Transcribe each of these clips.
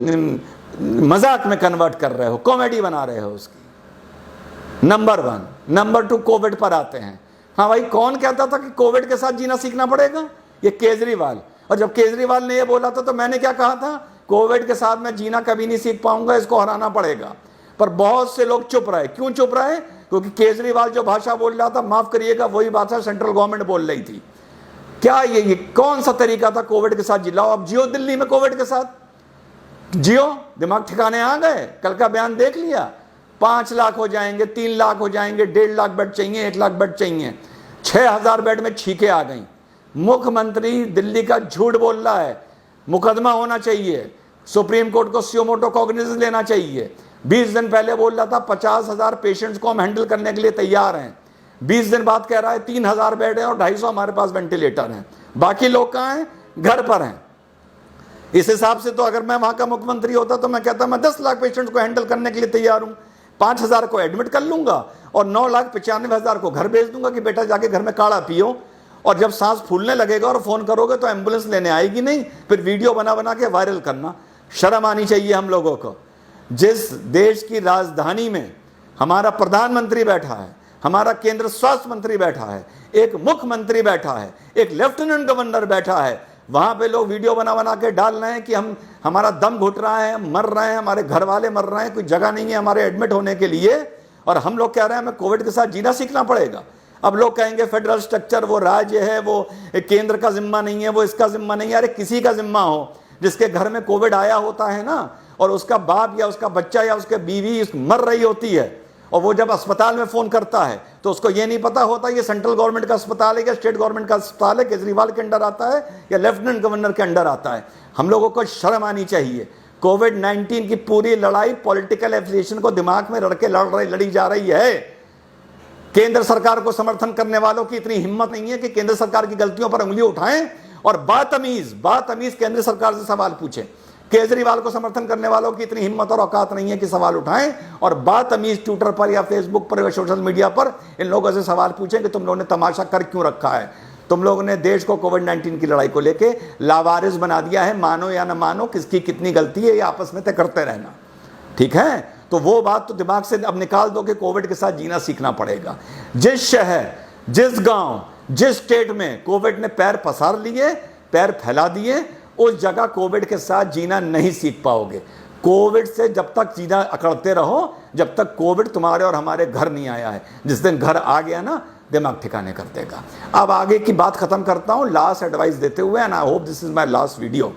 मजाक में कन्वर्ट कर रहे हो, कॉमेडी बना रहे हो उसकी। नंबर 1। नंबर 2, कोविड पर आते हैं। हाँ भाई, कौन कहता था कि कोविड के साथ जीना सीखना पड़ेगा? ये केजरीवाल। और जब केजरीवाल ने ये बोला था तो मैंने क्या कहा था? कोविड के साथ मैं जीना कभी नहीं सीख पाऊंगा, इसको हराना पड़ेगा। पर बहुत से लोग चुप रहे। क्यों चुप रहे? क्योंकि केजरीवाल जो भाषा बोल रहा था, माफ करिएगा, वही भाषा सेंट्रल गवर्नमेंट बोल रही थी। क्या ये कौन सा तरीका था कोविड के साथ जिलाओ? अब जियो दिल्ली में कोविड के साथ, जियो, दिमाग ठिकाने आ गए। कल का बयान देख लिया, 5 लाख हो जाएंगे, 3 लाख हो जाएंगे, 1.5 लाख बेड चाहिए, 1 लाख बेड चाहिए, 6,000 बेड में छींके आ गई। मुख्यमंत्री दिल्ली का झूठ बोल रहा है। मुकदमा होना चाहिए, सुप्रीम कोर्ट को सुमो मोटो कॉग्निजेंस लेना चाहिए। 20 दिन पहले बोल रहा था 50,000 पेशेंट्स को हम हैंडल करने के लिए तैयार हैं। 20 दिन बाद कह रहा है 3,000 बेड है और 250 हमारे पास वेंटिलेटर हैं। बाकी लोग कहाँ हैं? घर पर हैं। इस हिसाब से तो अगर मैं वहां का मुख्यमंत्री होता तो मैं कहता मैं 10 लाख पेशेंट्स को हैंडल करने के लिए तैयार हूं। 5,000 को एडमिट कर लूंगा और 9,95,000 को घर भेज दूंगा कि बेटा जाके घर में काढ़ा पियो। और जब सांस फूलने लगेगा और फोन करोगे तो एम्बुलेंस लेने आएगी नहीं, फिर वीडियो बना बना के वायरल करना। शर्म आनी चाहिए हम लोगों को। जिस देश की राजधानी में हमारा प्रधानमंत्री बैठा है, हमारा केंद्र स्वास्थ्य मंत्री बैठा है, एक मुख्यमंत्री बैठा है, एक लेफ्टिनेंट गवर्नर बैठा है, वहां पे लोग वीडियो बना बना के डाल रहे हैं कि हमारा दम घुट रहा है, मर रहे हैं, हमारे घर वाले मर रहे हैं, कोई जगह नहीं है हमारे एडमिट होने के लिए। और हम लोग कह रहे हैं हमें कोविड के साथ जीना सीखना पड़ेगा। अब लोग कहेंगे फेडरल स्ट्रक्चर, वो राज्य है, वो केंद्र का जिम्मा नहीं है, वो इसका जिम्मा नहीं है। अरे किसी का जिम्मा हो, जिसके घर में कोविड आया होता है ना, और उसका बाप या उसका बच्चा या उसके बीवी मर रही होती है, और वो जब अस्पताल में फोन करता है तो उसको ये नहीं पता होता ये सेंट्रल गवर्नमेंट का अस्पताल है या स्टेट गवर्नमेंट का अस्पताल है, केजरीवाल के अंडर आता है या लेफ्टिनेंट गवर्नर के अंडर आता है। हम लोगों को शर्म आनी चाहिए। कोविड-19 की पूरी लड़ाई पॉलिटिकल एफिलिएशन को दिमाग में रख के लड़ी जा रही है। केंद्र सरकार को समर्थन करने वालों की इतनी हिम्मत नहीं है कि केंद्र सरकार की गलतियों पर उंगली उठाएं और बातमीज केंद्र सरकार से सवाल पूछें। केजरीवाल को समर्थन करने वालों की इतनी हिम्मत और औकात नहीं है कि सवाल उठाएं और बातमीज ट्विटर पर या फेसबुक पर या सोशल मीडिया पर इन लोगों से सवाल पूछें कि तुम लोगों ने तमाशा कर क्यों रखा है। तुम लोगों ने देश को कोविड-19 की लड़ाई को लेके लावारिस बना दिया है। मानो या न मानो, किसकी कितनी गलती है ये आपस में तय करते रहना, ठीक है? तो वो बात तो दिमाग से अब निकाल दो कि कोविड के साथ जीना सीखना पड़ेगा। जिस शहर, जिस गांव, जिस स्टेट में कोविड ने पैर पसार लिए, पैर फैला दिए, उस जगह कोविड के साथ जीना नहीं सीख पाओगे। कोविड से जब तक जीना अकड़ते रहो, जब तक कोविड तुम्हारे और हमारे घर नहीं आया है। जिस दिन घर आ गया ना, दिमाग ठिकाने कर देगा। अब आगे की बात खत्म करता हूं लास्ट एडवाइस देते हुए, and I hope this is my last video.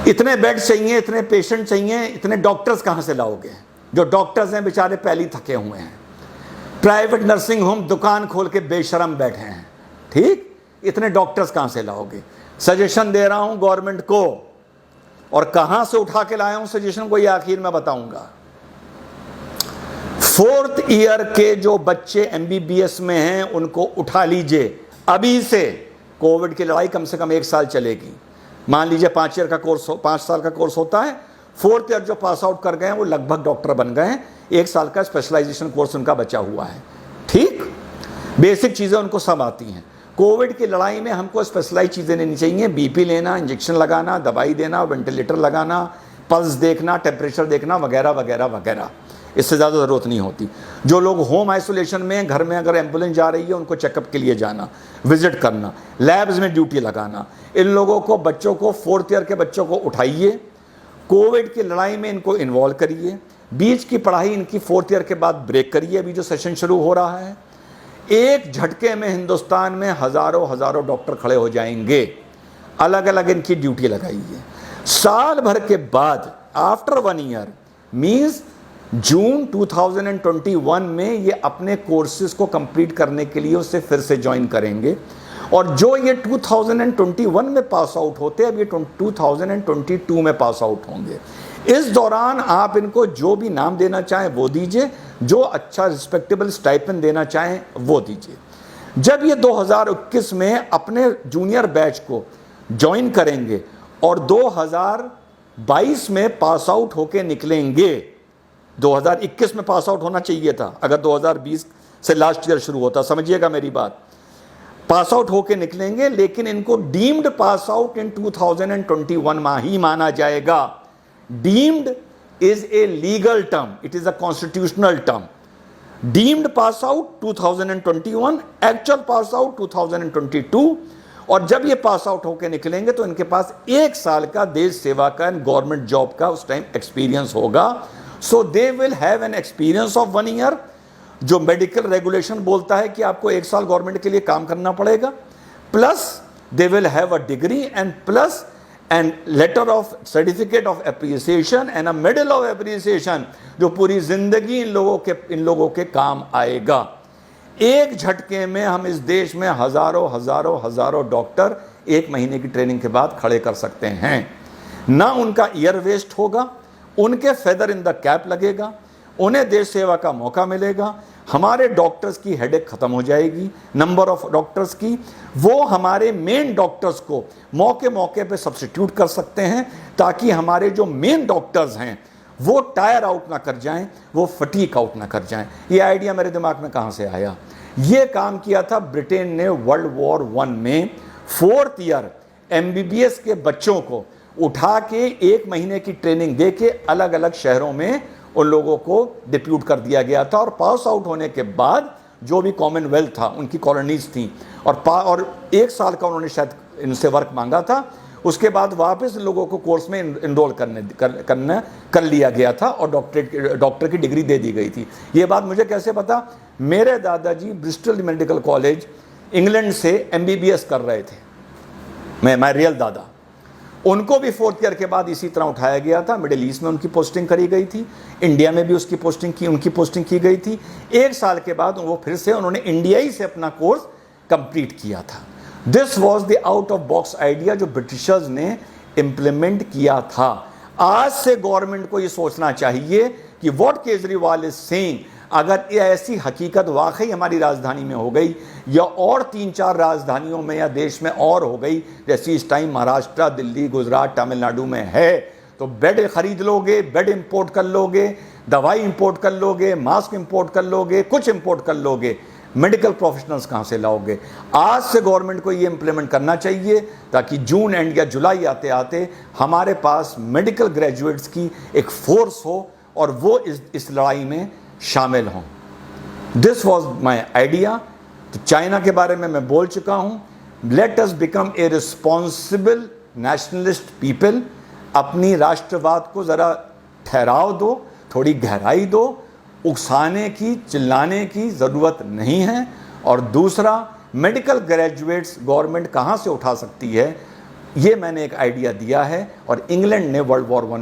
इतने बेड चाहिए, इतने पेशेंट चाहिए, इतने डॉक्टर्स कहां से लाओगे? जो डॉक्टर्स हैं बेचारे पहले ही थके हुए हैं। प्राइवेट नर्सिंग होम दुकान खोल के बेशरम बैठे हैं, ठीक? इतने डॉक्टर्स कहां से लाओगे? सजेशन दे रहा हूं गवर्नमेंट को, और कहां से उठा के लाया हूं सजेशन को ये आखिर में बताऊंगा। 4th ईयर के जो बच्चे MBBS में हैं उनको उठा लीजिए अभी से। कोविड की लड़ाई कम से कम 1 साल चलेगी। मान लीजिए 5 साल का कोर्स होता है। 4th ईयर जो पास आउट कर गए हैं वो लगभग डॉक्टर बन गए हैं। 1 साल का स्पेशलाइजेशन कोर्स उनका बचा हुआ है, ठीक? बेसिक चीजें उनको सब आती हैं। कोविड की लड़ाई में हमको स्पेशलाइज चीजें लेनी चाहिए। BP लेना, इंजेक्शन लगाना, दवाई देना, वेंटिलेटर लगाना, पल्स देखना, टेम्परेचर देखना, वगैरह वगैरह वगैरह। इससे ज़्यादा ज़रूरत नहीं होती। जो लोग होम आइसोलेशन में, घर में अगर एम्बुलेंस जा रही है उनको चेकअप के लिए जाना, विजिट करना, लैब्स में ड्यूटी लगाना। इन लोगों को, बच्चों को, 4th ईयर के बच्चों को उठाइए, कोविड की लड़ाई में इनको इन्वॉल्व करिए। बीच की पढ़ाई इनकी 4th ईयर के बाद ब्रेक करिए। अभी जो सेशन शुरू हो रहा है, एक झटके में हिंदुस्तान में हजारों डॉक्टर खड़े हो जाएंगे। अलग अलग इनकी ड्यूटी लगाइए। साल भर के बाद, आफ्टर 1 ईयर मीन्स जून 2021 में ये अपने कोर्सेज को कंप्लीट करने के लिए उससे फिर से ज्वाइन करेंगे। और जो ये 2021 में पास आउट होते हैं, अब ये 2022 में पास आउट होंगे। इस दौरान आप इनको जो भी नाम देना चाहें वो दीजिए, जो अच्छा रिस्पेक्टेबल स्टाइपेंड देना चाहें वो दीजिए। जब ये 2021 में अपने जूनियर बैच को ज्वाइन करेंगे और 2022 में पास आउट होके निकलेंगे, 2021 में पास आउट होना चाहिए था अगर 2020 से लास्ट ईयर शुरू होता, समझिएगा मेरी बात। पास आउट होके निकलेंगे, लेकिन इनको डीम्ड पास आउट इन 2021 ही माना जाएगा। Deemed is a legal term, it is a constitutional term. Deemed pass out 2021, actual pass out 2022। और जब ये पास आउट होकर निकलेंगे तो इनके पास 1 साल का देश सेवा का एंड गवर्नमेंट जॉब का उस टाइम एक्सपीरियंस होगा। So they will have an experience of 1 year. जो मेडिकल रेगुलेशन बोलता है कि आपको 1 साल गवर्नमेंट के लिए काम करना पड़ेगा, plus they will have a degree and plus and later of certificate of appreciation and a medal of appreciation, जो पूरी जिंदगी इन लोगों के काम आएगा। एक झटके में हम इस देश में हजारों डॉक्टर 1 महीने की ट्रेनिंग के बाद खड़े कर सकते हैं। ना उनका ईयर वेस्ट होगा, उनके फेदर इन द कैप लगेगा, उन्हें देश सेवा का मौका मिलेगा। हमारे डॉक्टर्स की हेडेक खत्म हो जाएगी, नंबर ऑफ डॉक्टर्स की। वो हमारे मेन डॉक्टर्स को मौके पे सब्स्टिट्यूट कर सकते हैं, ताकि हमारे जो मेन डॉक्टर्स हैं वो टायर आउट ना कर जाएं, वो फटीक आउट ना कर जाएं। ये आइडिया मेरे दिमाग में कहाँ से आया? ये काम किया था ब्रिटेन ने वर्ल्ड वॉर 1 में। 4th ईयर MBBS के बच्चों को उठा के 1 महीने की ट्रेनिंग दे के अलग अलग शहरों में उन लोगों को डिप्यूट कर दिया गया था। और पास आउट होने के बाद जो भी कॉमनवेल्थ था, उनकी कॉलोनीज थी, और 1 साल का उन्होंने शायद इनसे वर्क मांगा था। उसके बाद वापस लोगों को कोर्स में इनरोल कर लिया गया था और डॉक्टर की डिग्री दे दी गई थी। ये बात मुझे कैसे पता? मेरे दादाजी ब्रिस्टल मेडिकल कॉलेज इंग्लैंड से MBBS कर रहे थे। मैं रियल दादा, उनको भी 4th ईयर के बाद इसी तरह उठाया गया था। मिडिल ईस्ट में उनकी पोस्टिंग करी गई थी, इंडिया में भी उनकी पोस्टिंग की गई थी। 1 साल के बाद वो फिर से उन्होंने इंडिया ही से अपना कोर्स कंप्लीट किया था। This was the out of box idea जो ब्रिटिशर्स ने इंप्लीमेंट किया था। आज से गवर्नमेंट को ये सोचना चाहिए कि व्हाट केजरीवाल इज सेइंग, अगर ये ऐसी हकीकत वाकई हमारी राजधानी में हो गई या और 3-4 राजधानियों में या देश में और हो गई, जैसी इस टाइम महाराष्ट्र, दिल्ली, गुजरात, तमिलनाडु में है, तो बेड खरीद लोगे, बेड इंपोर्ट कर लोगे, दवाई इंपोर्ट कर लोगे, मास्क इंपोर्ट कर लोगे, कुछ इंपोर्ट कर लोगे, मेडिकल प्रोफेशनल्स कहाँ से लाओगे? आज से गवर्नमेंट को ये इंप्लीमेंट करना चाहिए, ताकि जून एंड या जुलाई आते आते हमारे पास मेडिकल ग्रेजुएट्स की एक फोर्स हो और वो इस लड़ाई में शामिल हों। This was my idea. तो चाइना के बारे में मैं बोल चुका हूँ। Let us become a responsible nationalist people. अपनी राष्ट्रवाद को ज़रा ठहराव दो, थोड़ी गहराई दो, उकसाने की, चिल्लाने की ज़रूरत नहीं है। और दूसरा, मेडिकल ग्रेजुएट्स गवर्नमेंट कहाँ से उठा सकती है, ये मैंने एक आइडिया दिया है। और इंग्लैंड ने वर्ल्ड वॉर 1